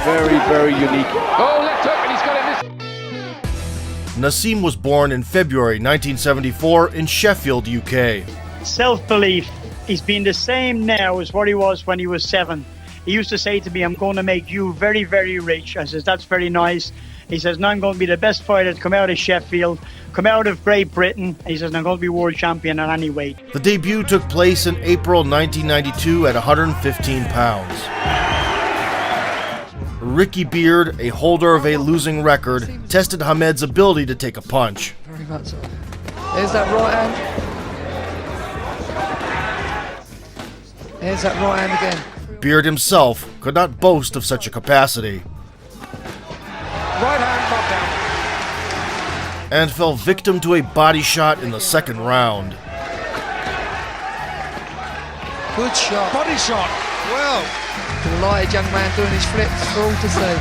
Very, very unique. Oh, left hook, and he's got it. Naseem was born in February 1974 in Sheffield, UK. Self-belief. He's been the same now as what he was when he was 7. He used to say to me, I'm going to make you very, very rich. I says, that's very nice. He says, now I'm going to be the best fighter to come out of Sheffield, come out of Great Britain. He says, I'm going to be world champion at any weight. The debut took place in April 1992 at 115 pounds. Ricky Beard, a holder of a losing record, tested Ahmed's ability to take a punch. Very much so. There's that right hand. There's that right hand again. Beard himself could not boast of such a capacity. Right hand knockdown. And fell victim to a body shot in the second round. Good shot. Body shot. Well. Delighted young man doing his flips for all to see.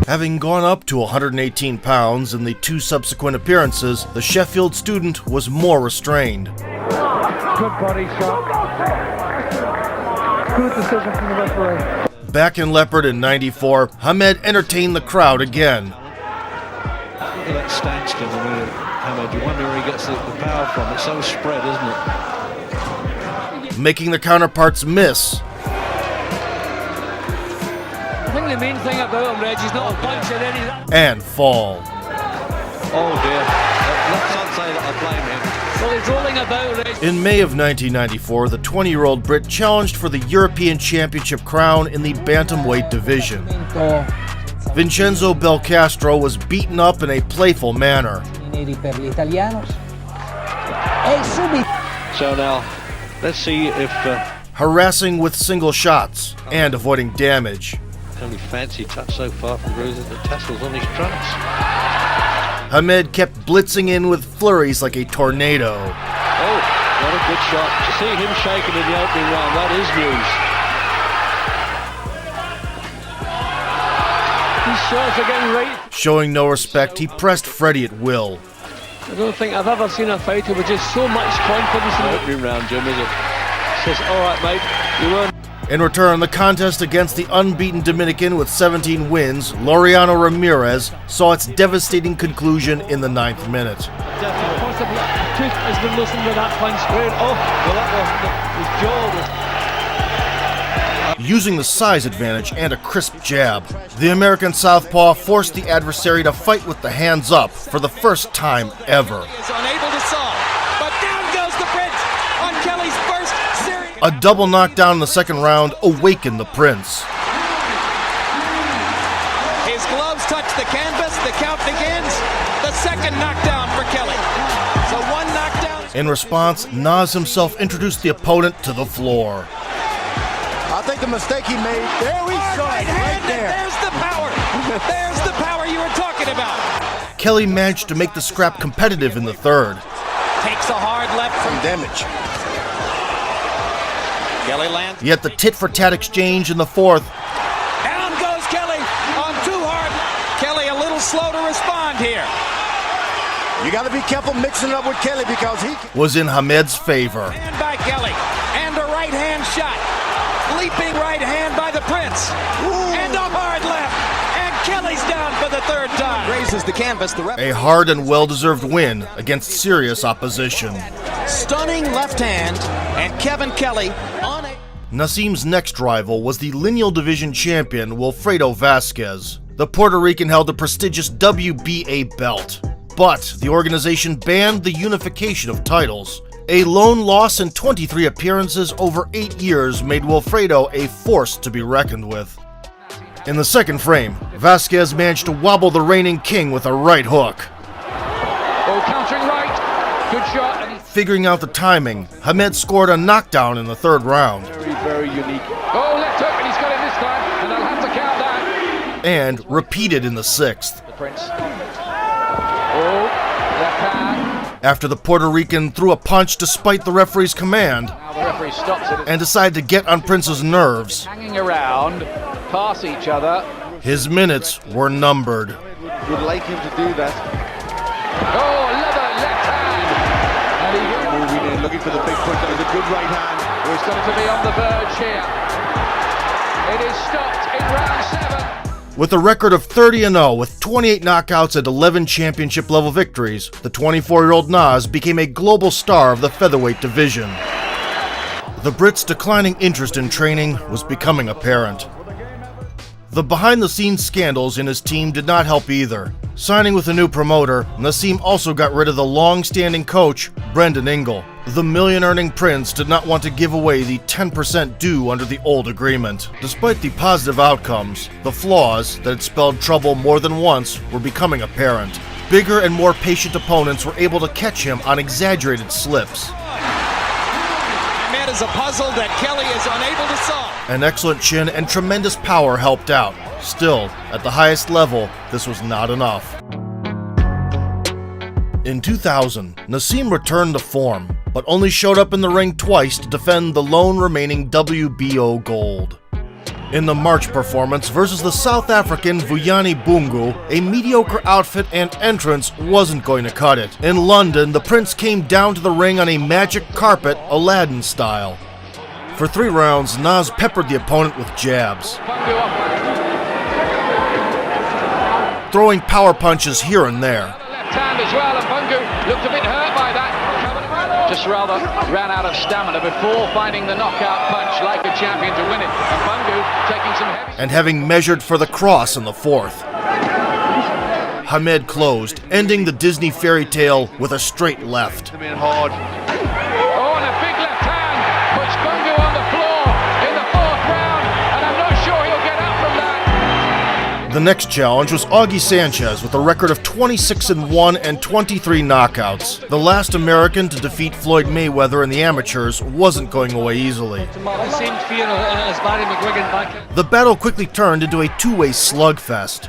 Having gone up to 118 pounds in the 2 subsequent appearances, the Sheffield student was more restrained. Good body shot. Good decision from the referee. Back in Leopard in '94, Ahmed entertained the crowd again. Look at that stance in a minute, Ahmed. You wonder where he gets the power from. It's so spread, isn't it? Making the counterparts miss. I think the main thing about him, Reg, he's not a puncher any of that. And fall. Oh dear. Let's not say that I blame him. Well, he's rolling about, Reg. In May of 1994, the 20-year-old Brit challenged for the European Championship crown in the bantamweight division. Vincenzo Belcastro was beaten up in a playful manner. So now, let's see if Harassing with single shots and avoiding damage. only fancy touch so far from Rizin, the tassels on his trunks. Ahmed kept blitzing in with flurries like a tornado. Oh, what a good shot. To see him shaking in the opening round, that is news. These shots are getting right. Showing no respect, he pressed Freddie at will. I don't think I've ever seen a fighter with just so much confidence in The it. opening round, Jim, is it? Says, all right, mate, you won. In return, the contest against the unbeaten Dominican with 17 wins, Laureano Ramirez, saw its devastating conclusion in the 9th minute. Possibly a tooth has been loosened with that punch. Straight off. Well, that was his jaw. Using the size advantage and a crisp jab, the American southpaw forced the adversary to fight with the hands up for the first time ever. Is unable to solve, but down goes the Prince on Kelly's first series. A double knockdown in the second round awakened the Prince. His gloves touch the canvas, the count begins. The second knockdown for Kelly. So one knockdown. In response, Nas himself introduced the opponent to the floor. I think the mistake he made, there we saw it, right there. There's the power. There's the power you were talking about. Kelly managed to make the scrap competitive in the third. Takes a hard left from Damage. Kelly lands. Yet the tit-for-tat exchange in the fourth Down goes Kelly on too hard. Kelly a little slow to respond here. You got to be careful mixing it up with Kelly because he was in Ahmed's favor. Hand by Kelly. And a right hand shot. Leaping right hand by the Prince. And a hard left. And Kelly's down for the third time. Raises the canvas. The A hard and well-deserved win against serious opposition. stunning left hand. And Kevin Kelly on a... Naseem's next rival was the lineal division champion Wilfredo Vasquez. The Puerto Rican held the prestigious WBA belt, but the organization banned the unification of titles. A lone loss in 23 appearances over 8 years made Wilfredo a force to be reckoned with. In the second frame, Vasquez managed to wobble the reigning king with a right hook. Oh, countering right. Good shot. And Figuring out the timing, Ahmed scored a knockdown in the third round. very, very unique. Oh, left hook, and he's got it this time. And I'll have to count that. And repeated in the sixth. The Prince. Oh, left hand. After the Puerto Rican threw a punch despite the referee's command Now the referee stops it. and decided to get on Prince's nerves, Hanging around, pass each other. his minutes were numbered. Would like him to do that. Oh, leather left hand. And he Moving in, looking for the big punch. That was a good right hand. He's going to be on the verge here. It is stopped in round 7. With a record of 30-0 with 28 knockouts and 11 championship-level victories, the 24-year-old Nas became a global star of the featherweight division. The Brit's declining interest in training was becoming apparent. The behind-the-scenes scandals in his team did not help either. Signing with a new promoter, Naseem also got rid of the long-standing coach, Brendan Ingle. The million-earning prince did not want to give away the 10% due under the old agreement. Despite the positive outcomes, the flaws that had spelled trouble more than once were becoming apparent. Bigger and more patient opponents were able to catch him on exaggerated slips. That is a puzzle that Kelly is unable to solve. An excellent chin and tremendous power helped out. Still, at the highest level, this was not enough. In 2000, Naseem returned to form, but only showed up in the ring twice to defend the lone remaining WBO gold. In the March performance versus the South African Vuyani Bungu, a mediocre outfit and entrance wasn't going to cut it. In London, the Prince came down to the ring on a magic carpet, Aladdin style. For 3 rounds, Nas peppered the opponent with jabs, throwing power punches here and there. Left hand as well, and Bungu looked a bit hurt by that. Just rather ran out of stamina before finding the knockout punch like a champion to win it. And Bungu taking some heavy... And having measured for the cross in the 4th. Hamed closed, ending the Disney fairy tale with a straight left. Oh, and a big left hand puts Bungu on the floor in the 4th round, and I'm not sure he'll get up from that. The next challenge was Augie Sanchez with a record of 26-1 and 23 knockouts. The last American to defeat Floyd Mayweather in the amateurs wasn't going away easily. The same fear as Barry McGuigan back. The battle quickly turned into a two-way slugfest.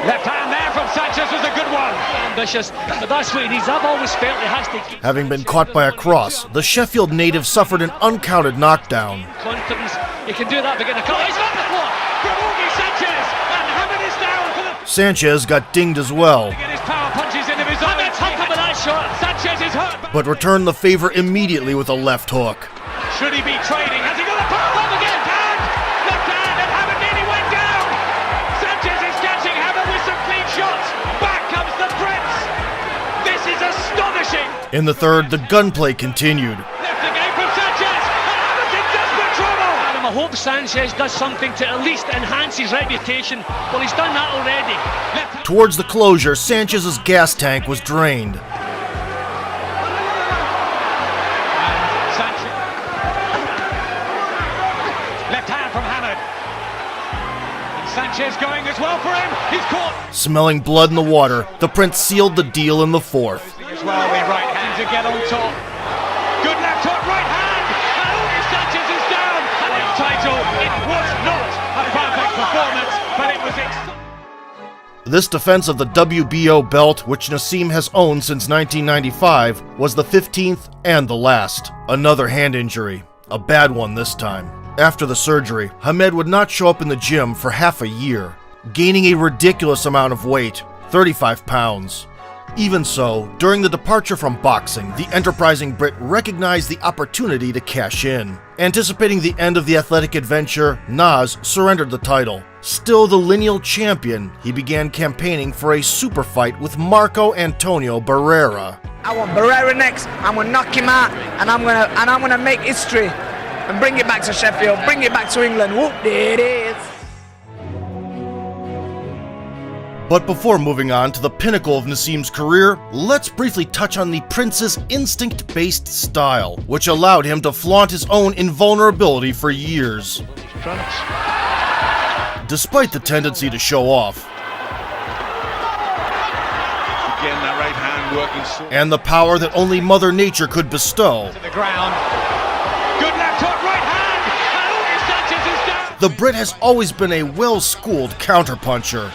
Left hand there from Sanchez was a good one. Ambitious, but that's what he needs. I've always felt he has to keep Having been caught by a cross, the Sheffield native suffered an uncounted knockdown. confidence. He can do that, but get a cut. He's on the floor from Augie Sanchez, and Hammond is down for the... Sanchez got dinged as well, Get his power punches into his own. Top of that shot. Sanchez is hurt. but returned the favor immediately with a left hook. Should he be trading? Has he got a power up again? Left hand, and Hammond nearly went down. Sanchez is catching Hammond with some clean shots. Back comes the Prince. This is astonishing. In the 3rd, the gunplay continued. Left again from Sanchez, and Hammond's in desperate trouble. I hope Sanchez does something to at least enhance his reputation. Well, he's done that already. Left hand. Towards the closure, Sanchez's gas tank was drained. Sanchez. Left hand from Hammond. And Sanchez going as well for him. He's caught. Smelling blood in the water, the Prince sealed the deal in the 4th. As well, the right hand to get on top. Good left hook, right hand. And Augie Sanchez is down. And his title, it was not a perfect performance, but it was This defense of the WBO belt, which Naseem has owned since 1995, was the 15th and the last. Another hand injury. A bad one this time. After the surgery, Hamed would not show up in the gym for half a year, gaining a ridiculous amount of weight, 35 pounds. Even so, during the departure from boxing, the enterprising Brit recognized the opportunity to cash in. Anticipating the end of the athletic adventure, Nas surrendered the title. Still the lineal champion, he began campaigning for a super fight with Marco Antonio Barrera. I want Barrera next. I'm gonna knock him out, and I'm gonna make history and bring it back to Sheffield, bring it back to England. Whoop, there it is. But before moving on to the pinnacle of Naseem's career, let's briefly touch on the Prince's instinct-based style, which allowed him to flaunt his own invulnerability for years. Despite the tendency to show off, Again, that right hand working. and the power that only Mother Nature could bestow, to the ground. Good left hook, right hand. And Augie Sanchez is down. the Brit has always been a well-schooled counterpuncher.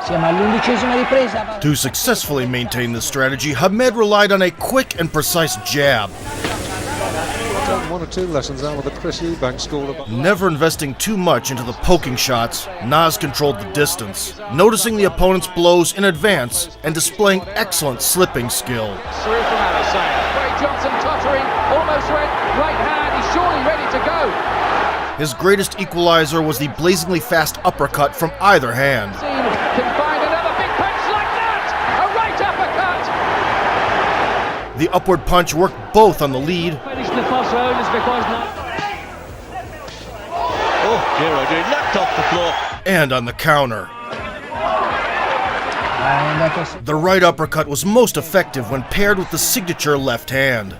Siamo all'11ª ripresa. To successfully maintain this strategy, Hamed relied on a quick and precise jab, Done 1 or 2 lessons out with the Chris Eubank School of... never investing too much into the poking shots. Nas controlled the distance, noticing the opponent's blows in advance and displaying excellent slipping skill. Through from Alisson. Great His greatest equalizer was the blazingly fast uppercut from either hand. Naseem can find another big punch like that! A right uppercut! The upward punch worked both on the lead Finished the first round is because now. Oh, Giro did knocked off the floor. and on the counter. The right uppercut was most effective when paired with the signature left hand.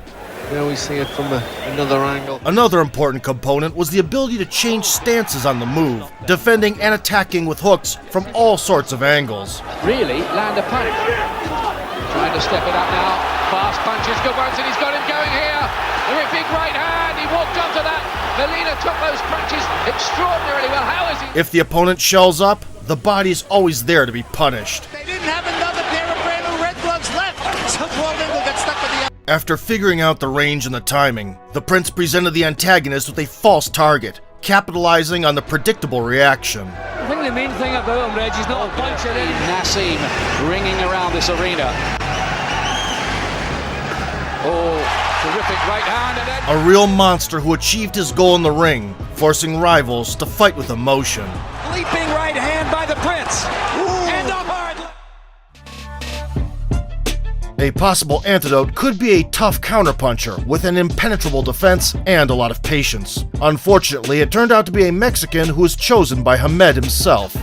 There we see it from another angle. Another important component was the ability to change stances on the move, defending and attacking with hooks from all sorts of angles. Really land a punch. Trying to step it up now. Fast punches, good ones, and he's got him going here. With big right hand, he walked onto that. Molina took those punches extraordinarily well. How is he? If the opponent shells up, the body is always there to be punished. They didn't have another pair of brand new red gloves left. Waldengo got stuck with the. After figuring out the range and the timing, the Prince presented the antagonist with a false target, capitalizing on the predictable reaction. I think the main thing about him, Reg, he's not a puncher. Naseem ringing around this arena. Oh, terrific right hand and then. A real monster who achieved his goal in the ring, forcing rivals to fight with emotion. Leaping right hand by the Prince. And a hard. A possible antidote could be a tough counterpuncher with an impenetrable defense and a lot of patience. Unfortunately, it turned out to be a Mexican who was chosen by Akhmat himself.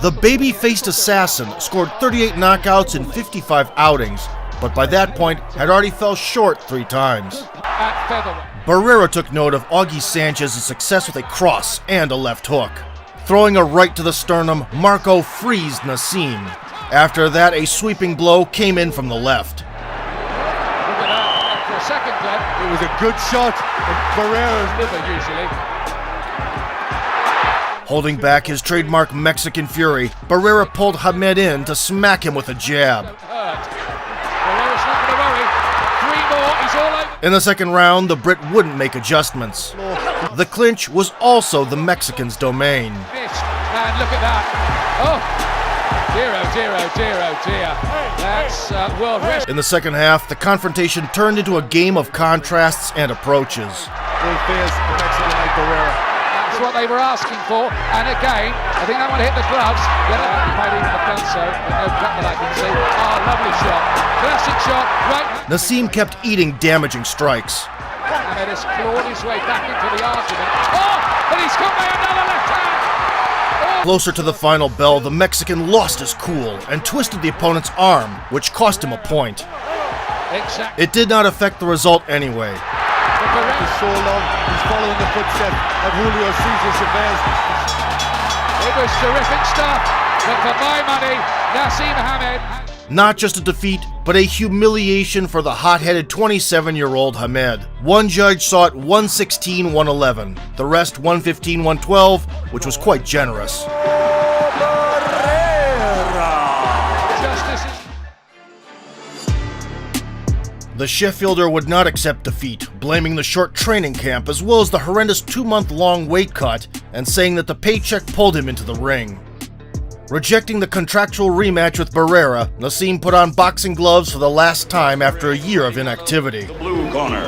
The baby-faced assassin scored 38 knockouts in 55 outings, but by that point had already fell short 3 times. At featherweight. Barrera took note of Augie Sanchez's success with a cross and a left hook. Throwing a right to the sternum, Marco freezed Naseem. After that, a sweeping blow came in from the left. Look at that. For a second, Glenn. It was a good shot. And Barrera's Liver usually. Holding back his trademark Mexican fury, Barrera pulled Akhmat in to smack him with a jab. Hurt. Barrera's not going to worry. 3 more. He's all over. In the second round, the Brit wouldn't make adjustments. The clinch was also the Mexican's domain. Missed. And look at that. Oh. Dear, oh dear, oh dear, oh dear. That's world rest. In the second half, the confrontation turned into a game of contrasts and approaches. Will face the Mexican like Barrera. That's what they were asking for. And again, I think that one hit the gloves. The other one might even have done so, but no cut that I can see. Oh, lovely shot. Classic shot. Right. Naseem kept eating damaging strikes. And it has clawed his way back into the argument. Oh, and he's got by another left hand. Closer to the final bell, the Mexican lost his cool and twisted the opponent's arm, which cost him a point. Exactly. It did not affect the result anyway. For so long, he's following the footsteps of Julio Cesar Chavez. It was terrific stuff. But for my money, Naseem Hamed. Not just a defeat, but a humiliation for the hot-headed 27-year-old Akhmat. One judge saw it 116-111, the rest 115-112, which was quite generous. Justice is. The Sheffielder would not accept defeat, blaming the short training camp as well as the horrendous 2-month-long weight cut, and saying that the paycheck pulled him into the ring. Rejecting the contractual rematch with Barrera, Naseem put on boxing gloves for the last time after a year of inactivity. Blue corner.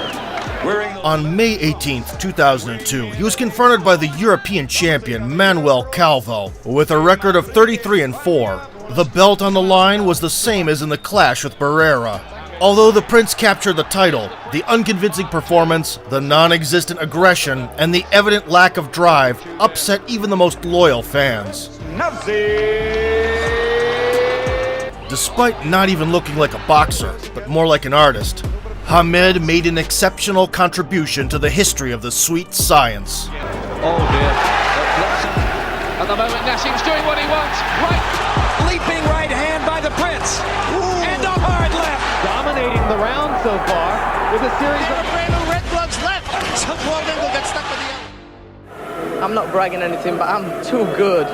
On May 18, 2002, he was confronted by the European champion Manuel Calvo with a record of 33-4. The belt on the line was the same as in the clash with Barrera. Although the Prince captured the title, the unconvincing performance, the non-existent aggression, and the evident lack of drive upset even the most loyal fans. Despite not even looking like a boxer, but more like an artist, Akhmat made an exceptional contribution to the history of the sweet science. Oh dear. At the moment, Naseem's doing what he wants. Right. Leaping right hand by the Prince. And a hard left. Dominating the round so far with a series Pair of of brand new red gloves left. Waldengo got stuck with the. I'm not bragging anything, but I'm too good.